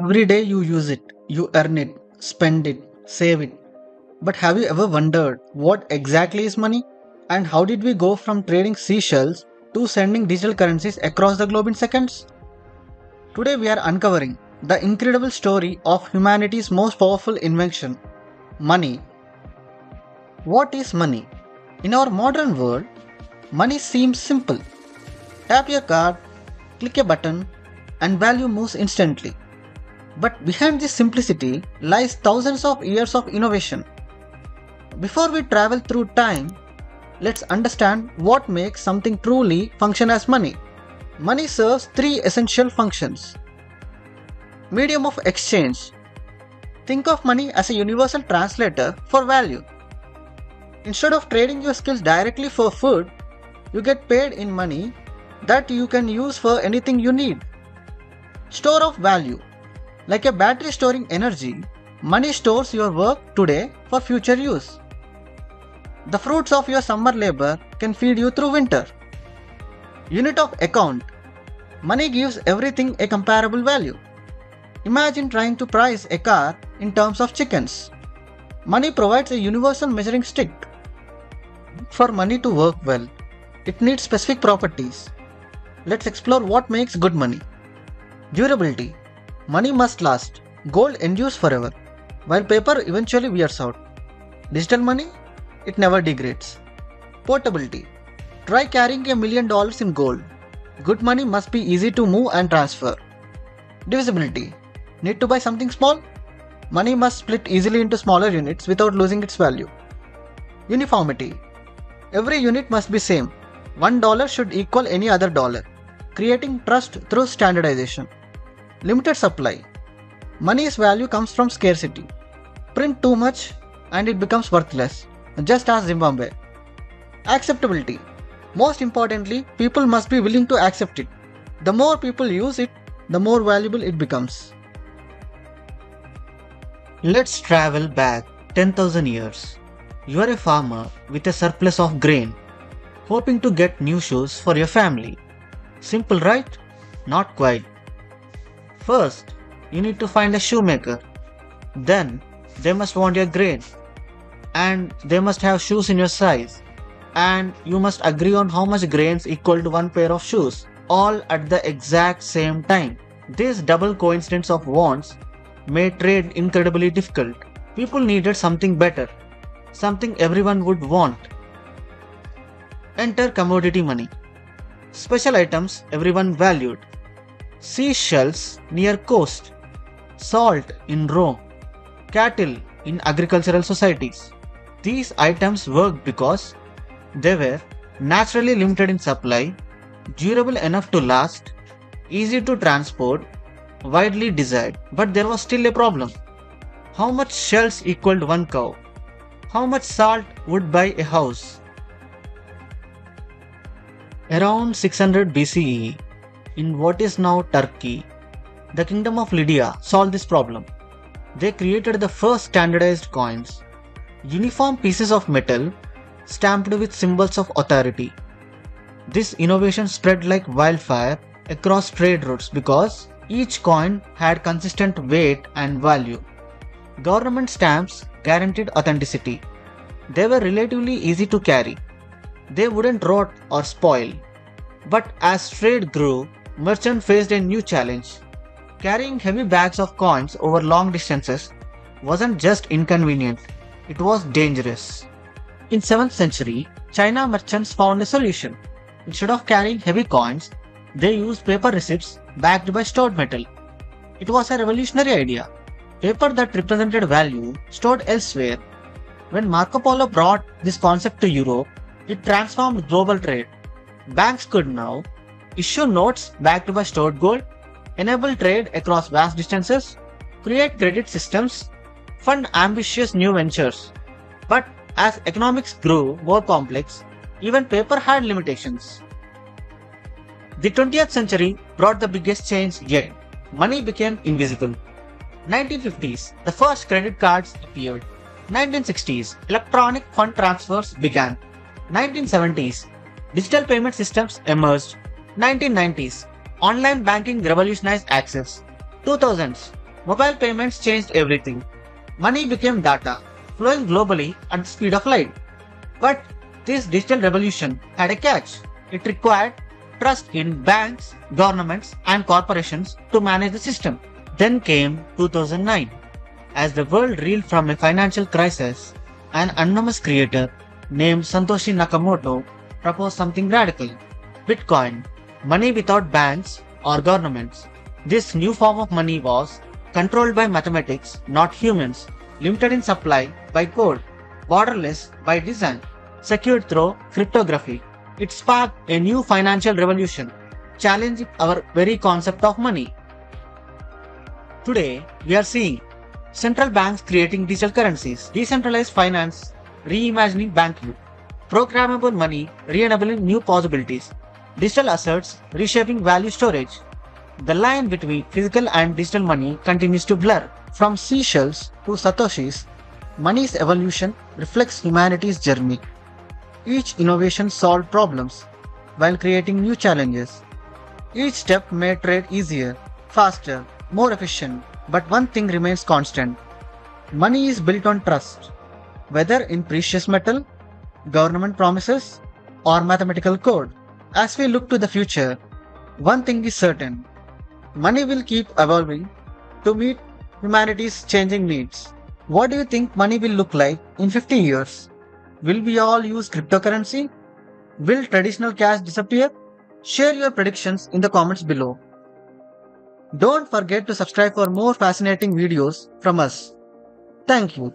Every day you use it, you earn it, spend it, save it. But have you ever wondered what exactly is money? And how did we go from trading seashells to sending digital currencies across the globe in seconds? Today we are uncovering the incredible story of humanity's most powerful invention, money. What is money? In our modern world, money seems simple. Tap your card, click a button, and value moves instantly. But behind this simplicity lies thousands of years of innovation. Before we travel through time, let's understand what makes something truly function as money. Money serves three essential functions. Medium of exchange. Think of money as a universal translator for value. Instead of trading your skills directly for food, you get paid in money that you can use for anything you need. Store of value. Like a battery storing energy, money stores your work today for future use. The fruits of your summer labor can feed you through winter. Unit of account. Money gives everything a comparable value. Imagine trying to price a car in terms of chickens. Money provides a universal measuring stick. For money to work well, it needs specific properties. Let's explore what makes good money. Durability. Money must last. Gold endures forever, while paper eventually wears out. Digital money? It never degrades. Portability. Try carrying $1 million in gold. Good money must be easy to move and transfer. Divisibility. Need to buy something small? Money must split easily into smaller units without losing its value. Uniformity. Every unit must be same. $1 should equal any other dollar, creating trust through standardization. Limited supply. Money's value comes from scarcity. Print too much and it becomes worthless, just as Zimbabwe. Acceptability. Most importantly, people must be willing to accept it. The more people use it, the more valuable it becomes. Let's travel back 10,000 years. You are a farmer with a surplus of grain, hoping to get new shoes for your family. Simple, right? Not quite. First, you need to find a shoemaker. Then, they must want your grain. And they must have shoes in your size. And you must agree on how much grains equal to one pair of shoes, all at the exact same time. This double coincidence of wants made trade incredibly difficult. People needed something better, something everyone would want. Enter commodity money. Special items everyone valued. Seashells near coast, salt in Rome, cattle in agricultural societies. These items worked because they were naturally limited in supply, durable enough to last, easy to transport, widely desired. But there was still a problem. How much shells equaled one cow? How much salt would buy a house? Around 600 BCE, in what is now Turkey, the kingdom of Lydia solved this problem. They created the first standardized coins, uniform pieces of metal stamped with symbols of authority. This innovation spread like wildfire across trade routes because each coin had consistent weight and value. Government stamps guaranteed authenticity. They were relatively easy to carry. They wouldn't rot or spoil. But as trade grew, merchants faced a new challenge. Carrying heavy bags of coins over long distances wasn't just inconvenient, it was dangerous. In 7th century, China merchants found a solution. Instead of carrying heavy coins, they used paper receipts backed by stored metal. It was a revolutionary idea. Paper that represented value stored elsewhere. When Marco Polo brought this concept to Europe, it transformed global trade. Banks could now issue notes backed by stored gold, enable trade across vast distances, create credit systems, fund ambitious new ventures. But as economics grew more complex, even paper had limitations. The 20th century brought the biggest change yet. Money became invisible. 1950s, the first credit cards appeared. 1960s, electronic fund transfers began. 1970s, digital payment systems emerged. 1990s, online banking revolutionized access. 2000s, Mobile payments changed everything. Money became data, flowing globally at the speed of light. But this digital revolution had a catch. It required trust in banks, governments, and corporations to manage the system. Then came 2009. As the world reeled from a financial crisis, an anonymous creator named Satoshi Nakamoto proposed something radical: Bitcoin, money without banks or governments. This new form of money was controlled by mathematics, not humans, limited in supply by code, borderless by design, secured through cryptography. It sparked a new financial revolution, challenging our very concept of money. Today, we are seeing central banks creating digital currencies, decentralized finance reimagining banking, programmable money re-enabling new possibilities, digital assets reshaping value storage. The line between physical and digital money continues to blur. From seashells to satoshis, money's evolution reflects humanity's journey. Each innovation solved problems while creating new challenges. Each step made trade easier, faster, more efficient, but one thing remains constant. Money is built on trust, whether in precious metal, government promises, or mathematical code. As we look to the future, one thing is certain: money will keep evolving to meet humanity's changing needs. What do you think money will look like in 50 years? Will we all use cryptocurrency? Will traditional cash disappear? Share your predictions in the comments below. Don't forget to subscribe for more fascinating videos from us. Thank you.